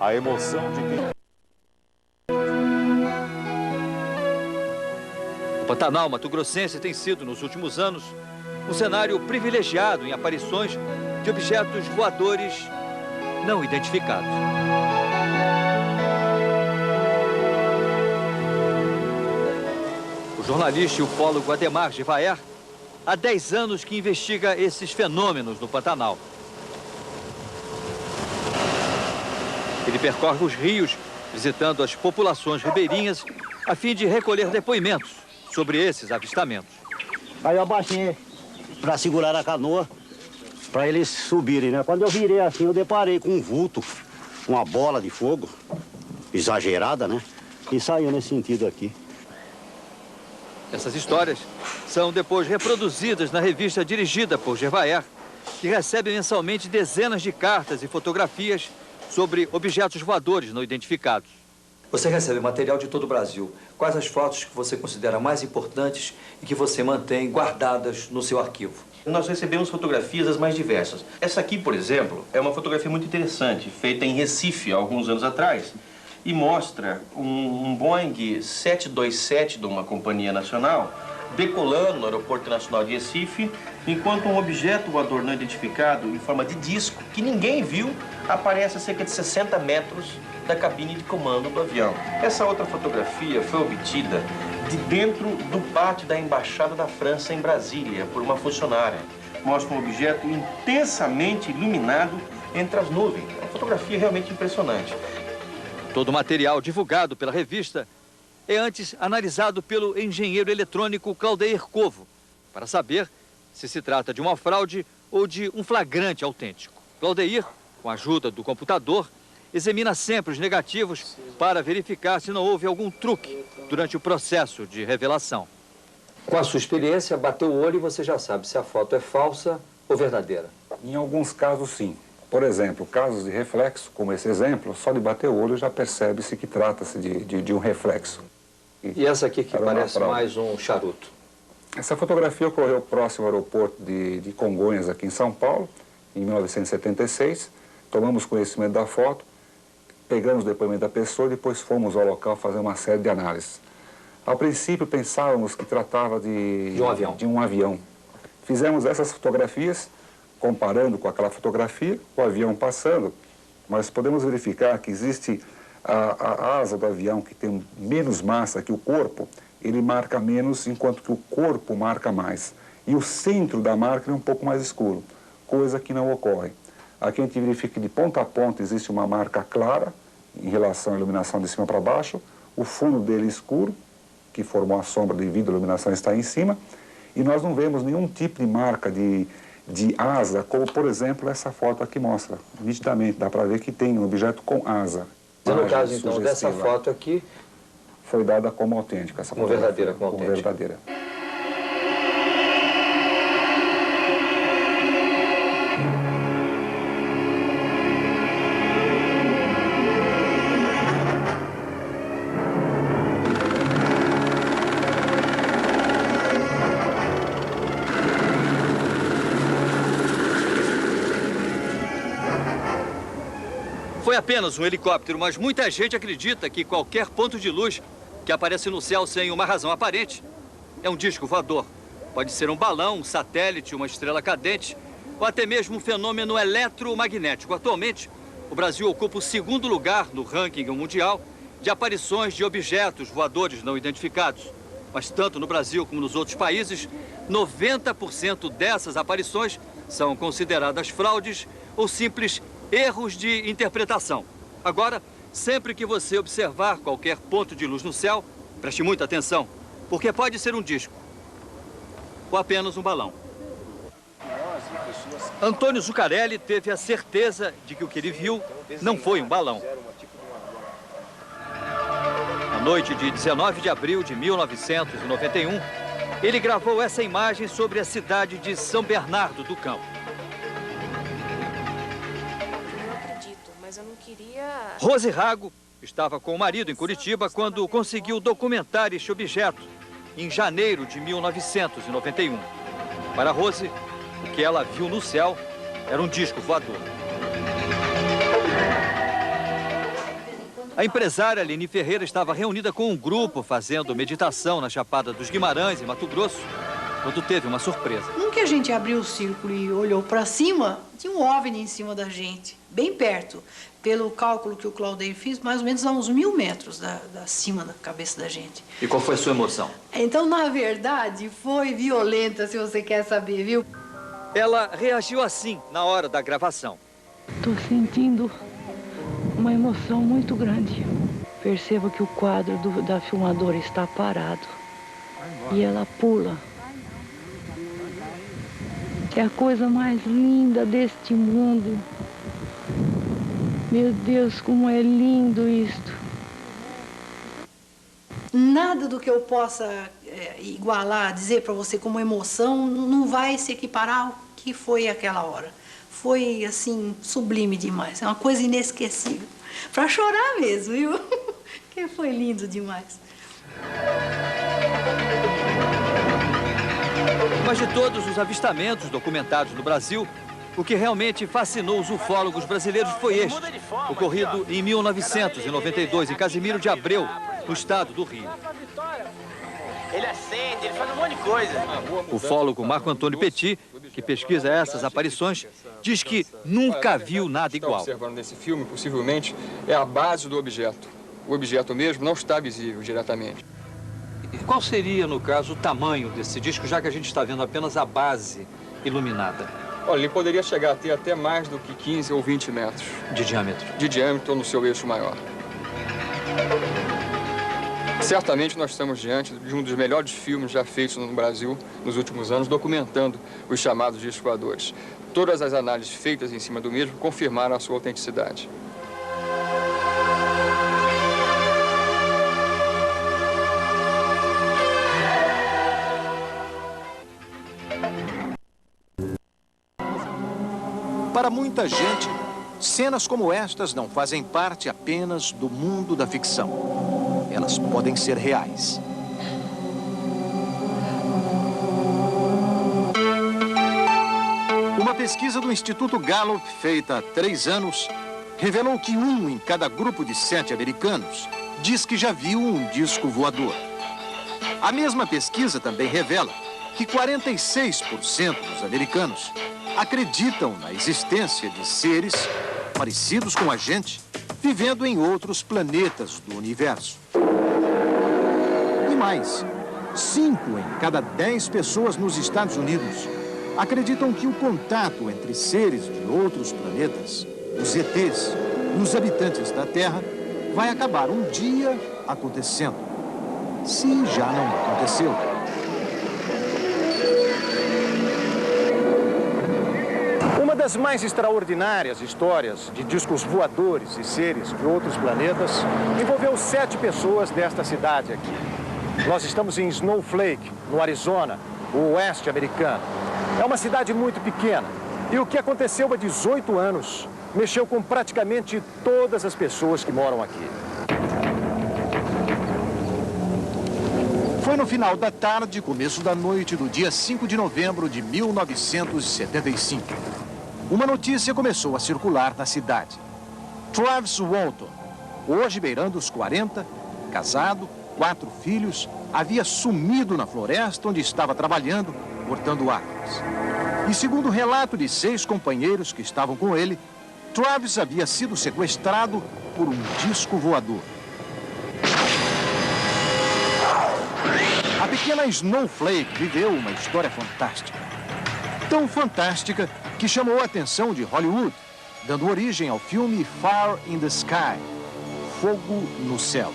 a emoção de quem... O Pantanal mato-grossense tem sido, nos últimos anos, um cenário privilegiado em aparições de objetos voadores não identificados. O jornalista e ufólogo Ademar Givaer há 10 anos que investiga esses fenômenos no Pantanal. Ele percorre os rios, visitando as populações ribeirinhas, a fim de recolher depoimentos sobre esses avistamentos. Aí eu abaixei para segurar a canoa, para eles subirem, né? Quando eu virei assim, eu deparei com um vulto, uma bola de fogo, exagerada, né? E saiu nesse sentido aqui. Essas histórias são depois reproduzidas na revista dirigida por Givaer, que recebe mensalmente dezenas de cartas e fotografias sobre objetos voadores não identificados. Você recebe material de todo o Brasil. Quais as fotos que você considera mais importantes e que você mantém guardadas no seu arquivo? Nós recebemos fotografias das mais diversas. Essa aqui, por exemplo, é uma fotografia muito interessante, feita em Recife, há alguns anos atrás, e mostra um Boeing 727 de uma companhia nacional decolando no Aeroporto Internacional de Recife, enquanto um objeto voador não identificado, em forma de disco, que ninguém viu, aparece a cerca de 60 metros da cabine de comando do avião. Essa outra fotografia foi obtida de dentro do pátio da Embaixada da França em Brasília, por uma funcionária. Mostra um objeto intensamente iluminado entre as nuvens. É uma fotografia realmente impressionante. Todo o material divulgado pela revista é antes analisado pelo engenheiro eletrônico Claudeir Covo, para saber se se trata de uma fraude ou de um flagrante autêntico. Claudeir, com a ajuda do computador, examina sempre os negativos para verificar se não houve algum truque durante o processo de revelação. Com a sua experiência, bateu o olho e você já sabe se a foto é falsa ou verdadeira. Em alguns casos, sim. Por exemplo, casos de reflexo, como esse exemplo, só de bater o olho já percebe-se que trata-se de um reflexo. E essa aqui que parece mais um charuto? Essa fotografia ocorreu próximo ao aeroporto de Congonhas, aqui em São Paulo, em 1976. Tomamos conhecimento da foto, pegamos o depoimento da pessoa e depois fomos ao local fazer uma série de análises. A princípio pensávamos que tratava de um avião. Fizemos essas fotografias, comparando com aquela fotografia, o avião passando, mas podemos verificar que existe a asa do avião, que tem menos massa que o corpo, ele marca menos, enquanto que o corpo marca mais. E o centro da marca é um pouco mais escuro, coisa que não ocorre. Aqui a gente verifica que de ponta a ponta existe uma marca clara em relação à iluminação de cima para baixo, o fundo dele escuro, que formou a sombra devido à iluminação está em cima, e nós não vemos nenhum tipo de marca de asa, como por exemplo essa foto aqui mostra, nitidamente, dá para ver que tem um objeto com asa. No caso então dessa foto aqui, foi dada como autêntica, essa como verdadeira, como verdadeira. Foi apenas um helicóptero, mas muita gente acredita que qualquer ponto de luz que aparece no céu sem uma razão aparente é um disco voador. Pode ser um balão, um satélite, uma estrela cadente ou até mesmo um fenômeno eletromagnético. Atualmente, o Brasil ocupa o 2º lugar no ranking mundial de aparições de objetos voadores não identificados. Mas tanto no Brasil como nos outros países, 90% dessas aparições são consideradas fraudes ou simples erros de interpretação. Agora, sempre que você observar qualquer ponto de luz no céu, preste muita atenção, porque pode ser um disco ou apenas um balão. Antônio Zuccarelli teve a certeza de que o que ele viu não foi um balão. Na noite de 19 de abril de 1991, ele gravou essa imagem sobre a cidade de São Bernardo do Campo. Mas eu não queria... Rose Rago estava com o marido em Curitiba quando conseguiu documentar este objeto em janeiro de 1991. Para Rose, o que ela viu no céu era um disco voador. A empresária Aline Ferreira estava reunida com um grupo fazendo meditação na Chapada dos Guimarães, em Mato Grosso, quando teve uma surpresa. No que a gente abriu o círculo e olhou para cima, tinha um OVNI em cima da gente, bem perto. Pelo cálculo que o Claudeio fez, mais ou menos a uns 1000 metros acima da cabeça da gente. E qual foi a sua emoção? Então, na verdade, foi violenta, se você quer saber, viu? Ela reagiu assim na hora da gravação. Estou sentindo uma emoção muito grande. Percebo que o quadro da filmadora está parado. E ela pula. É a coisa mais linda deste mundo. Meu Deus, como é lindo isto. Nada do que eu possa igualar, dizer para você como emoção, não vai se equiparar ao que foi aquela hora. Foi, assim, sublime demais. É uma coisa inesquecível. Para chorar mesmo, viu? Porque foi lindo demais. Mas de todos os avistamentos documentados no Brasil, o que realmente fascinou os ufólogos brasileiros foi este, ocorrido em 1992, em Casimiro de Abreu, no estado do Rio. Ele acende, ele faz um monte de coisa. O ufólogo Marco Antônio Petit, que pesquisa essas aparições, diz que nunca viu nada igual. O que está observando nesse filme, possivelmente, é a base do objeto. O objeto mesmo não está visível diretamente. E qual seria, no caso, o tamanho desse disco, já que a gente está vendo apenas a base iluminada? Olha, ele poderia chegar a ter até mais do que 15 ou 20 metros. De diâmetro? De diâmetro no seu eixo maior. Certamente nós estamos diante de um dos melhores filmes já feitos no Brasil nos últimos anos, documentando os chamados discos voadores. Todas as análises feitas em cima do mesmo confirmaram a sua autenticidade. Para muita gente, cenas como estas não fazem parte apenas do mundo da ficção. Elas podem ser reais. Uma pesquisa do Instituto Gallup, feita há 3 anos, revelou que 1 em cada grupo de 7 americanos diz que já viu um disco voador. A mesma pesquisa também revela que 46% dos americanos acreditam na existência de seres parecidos com a gente, vivendo em outros planetas do universo. E mais, 5 em cada 10 pessoas nos Estados Unidos acreditam que o contato entre seres de outros planetas, os ETs e os habitantes da Terra, vai acabar um dia acontecendo, se já não aconteceu. Uma das mais extraordinárias histórias de discos voadores e seres de outros planetas envolveu 7 pessoas desta cidade aqui. Nós estamos em Snowflake, no Arizona, o oeste americano. É uma cidade muito pequena e o que aconteceu há 18 anos mexeu com praticamente todas as pessoas que moram aqui. Foi no final da tarde, começo da noite do dia 5 de novembro de 1975. Uma notícia começou a circular na cidade. Travis Walton, hoje beirando os 40, casado, 4 filhos, havia sumido na floresta onde estava trabalhando, cortando árvores. E segundo o relato de 6 companheiros que estavam com ele, Travis havia sido sequestrado por um disco voador. A pequena Snowflake viveu uma história fantástica. Tão fantástica que chamou a atenção de Hollywood, dando origem ao filme Fire in the Sky, Fogo no Céu.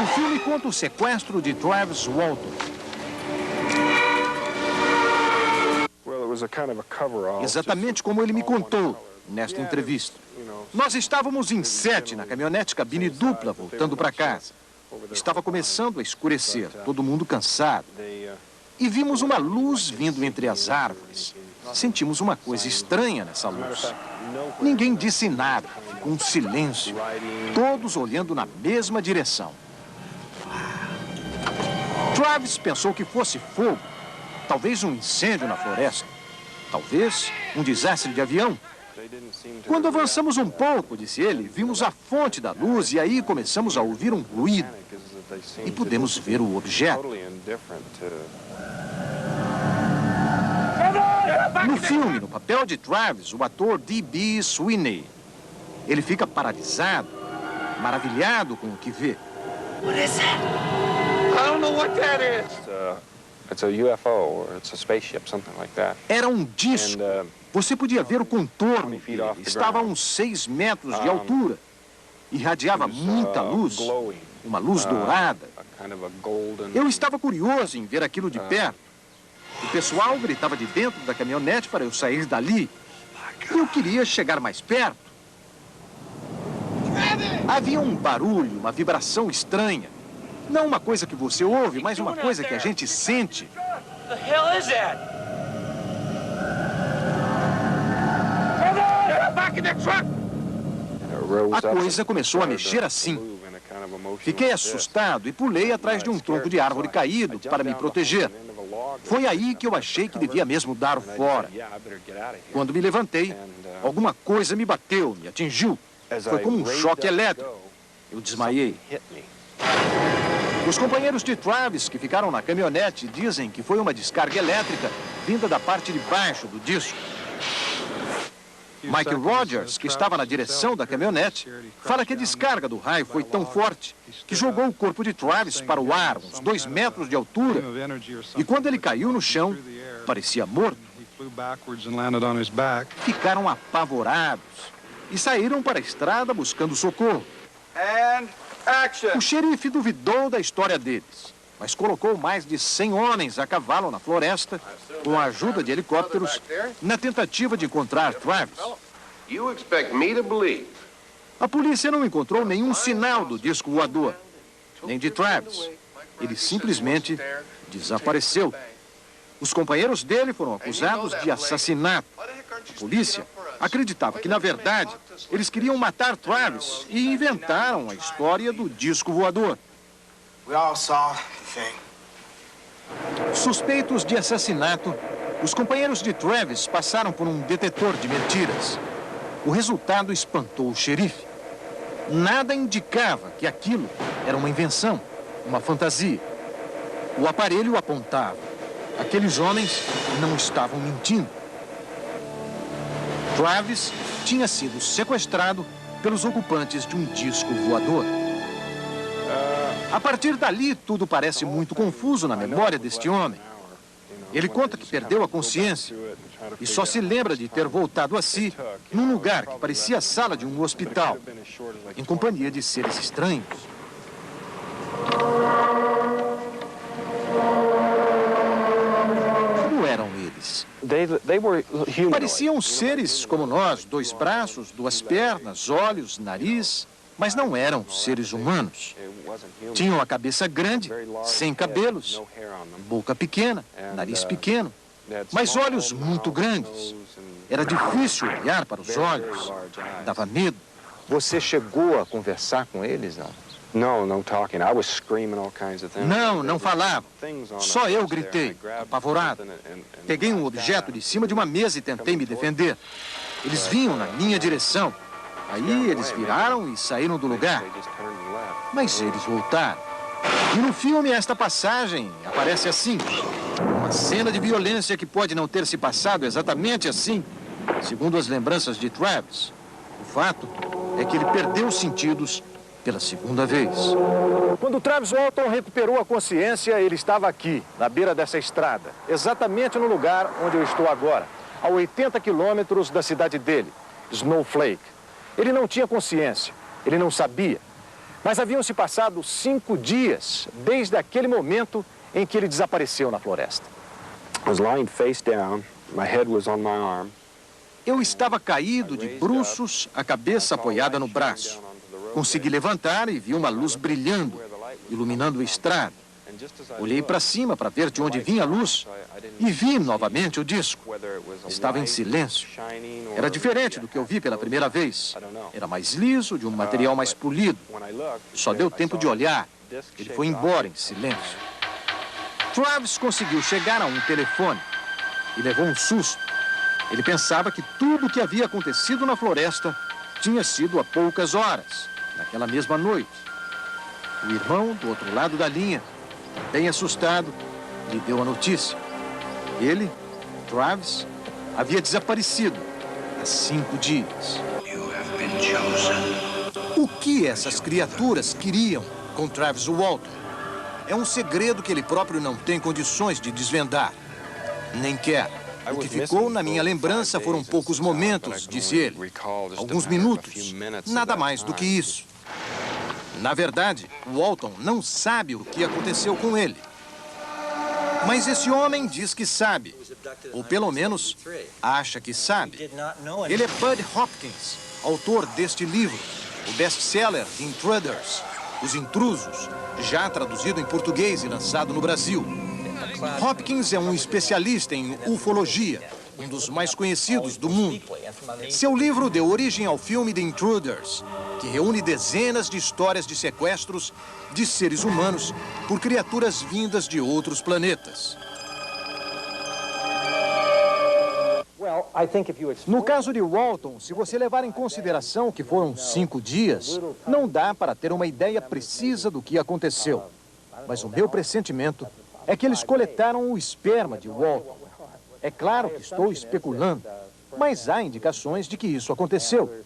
O filme conta o sequestro de Travis Walton. Exatamente como ele me contou nesta entrevista. Nós estávamos em 7 na caminhonete cabine dupla, voltando para casa. Estava começando a escurecer, todo mundo cansado. E vimos uma luz vindo entre as árvores. Sentimos uma coisa estranha nessa luz. Ninguém disse nada, ficou um silêncio. Todos olhando na mesma direção. Travis pensou que fosse fogo, talvez um incêndio na floresta, talvez um desastre de avião, Quando avançamos um pouco, disse ele, vimos a fonte da luz e aí começamos a ouvir um ruído. E pudemos ver o objeto. No filme, no papel de Travis, o ator D.B. Sweeney. Ele fica paralisado, maravilhado com o que vê. What is that? I don't know what that is. It's a UFO or it's a spaceship, something like that. Era um disco. Você podia ver o contorno dele. Estava a uns 6 metros de altura. Irradiava muita luz. Uma luz dourada. Eu estava curioso em ver aquilo de perto. O pessoal gritava de dentro da caminhonete para eu sair dali. Eu queria chegar mais perto. Havia um barulho, uma vibração estranha. Não uma coisa que você ouve, mas uma coisa que a gente sente. The hell is that? Back in the truck! A coisa começou a mexer assim. Fiquei assustado e pulei atrás de um tronco de árvore caído para me proteger. Foi aí que eu achei que devia mesmo dar fora. Quando me levantei, alguma coisa me bateu, me atingiu. Foi como um choque elétrico. Eu desmaiei. Os companheiros de Travis que ficaram na caminhonete dizem que foi uma descarga elétrica vinda da parte de baixo do disco. Mike Rogers, que estava na direção da caminhonete, fala que a descarga do raio foi tão forte que jogou o corpo de Travis para o ar, uns 2 metros de altura. E quando ele caiu no chão, parecia morto. Ficaram apavorados e saíram para a estrada buscando socorro. O xerife duvidou da história deles, mas colocou mais de 100 homens a cavalo na floresta, com a ajuda de helicópteros, na tentativa de encontrar Travis. A polícia não encontrou nenhum sinal do disco voador, nem de Travis. Ele simplesmente desapareceu. Os companheiros dele foram acusados de assassinato. A polícia acreditava que, na verdade, eles queriam matar Travis e inventaram a história do disco voador. Suspeitos de assassinato, os companheiros de Travis passaram por um detetor de mentiras. O resultado espantou o xerife. Nada indicava que aquilo era uma invenção, uma fantasia. O aparelho apontava. Aqueles homens não estavam mentindo. Travis tinha sido sequestrado pelos ocupantes de um disco voador. A partir dali, tudo parece muito confuso na memória deste homem. Ele conta que perdeu a consciência e só se lembra de ter voltado a si num lugar que parecia a sala de um hospital, em companhia de seres estranhos. Como eram eles? Pareciam seres como nós, 2 braços, 2 pernas, olhos, nariz, mas não eram seres humanos. Tinham a cabeça grande, sem cabelos, boca pequena, nariz pequeno, mas olhos muito grandes. Era difícil olhar para os olhos, dava medo. Você chegou a conversar com eles, não? Não, não falava. Só eu gritei, apavorado. Peguei um objeto de cima de uma mesa e tentei me defender. Eles vinham na minha direção. Aí eles viraram e saíram do lugar. Mas eles voltaram. E no filme esta passagem aparece assim. Uma cena de violência que pode não ter se passado exatamente assim, segundo as lembranças de Travis. O fato é que ele perdeu os sentidos pela segunda vez. Quando Travis Walton recuperou a consciência, ele estava aqui, na beira dessa estrada, exatamente no lugar onde eu estou agora, a 80 quilômetros da cidade dele, Snowflake. Ele não tinha consciência, ele não sabia, mas haviam se passado 5 dias desde aquele momento em que ele desapareceu na floresta. Eu estava caído de bruços, a cabeça apoiada no braço. Consegui levantar e vi uma luz brilhando, iluminando a estrada. Olhei para cima para ver de onde vinha a luz e vi novamente o disco. Estava em silêncio. Era diferente do que eu vi pela primeira vez. Era mais liso, de um material mais polido. Só deu tempo de olhar. Ele foi embora em silêncio. Travis conseguiu chegar a um telefone e levou um susto. Ele pensava que tudo o que havia acontecido na floresta tinha sido há poucas horas, naquela mesma noite. O irmão, do outro lado da linha, bem assustado, lhe deu a notícia. Ele, Travis, havia desaparecido há 5 dias. O que essas criaturas queriam com Travis Walton? É um segredo que ele próprio não tem condições de desvendar. Nem quer. O que ficou na minha lembrança foram poucos momentos, disse ele. Alguns minutos, nada mais do que isso. Na verdade, Walton não sabe o que aconteceu com ele. Mas esse homem diz que sabe, ou pelo menos acha que sabe. Ele é Bud Hopkins, autor deste livro, o best-seller Intruders, Os Intrusos, já traduzido em português e lançado no Brasil. Hopkins é um especialista em ufologia, um dos mais conhecidos do mundo. Seu livro deu origem ao filme The Intruders, que reúne dezenas de histórias de sequestros de seres humanos por criaturas vindas de outros planetas. No caso de Walton, se você levar em consideração que foram 5 dias, não dá para ter uma ideia precisa do que aconteceu. Mas o meu pressentimento é que eles coletaram o esperma de Walton. É claro que estou especulando, mas há indicações de que isso aconteceu.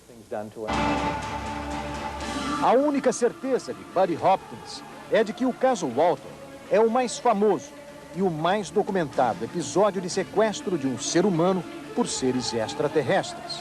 A única certeza de Buddy Hopkins é de que o caso Walton é o mais famoso e o mais documentado episódio de sequestro de um ser humano por seres extraterrestres.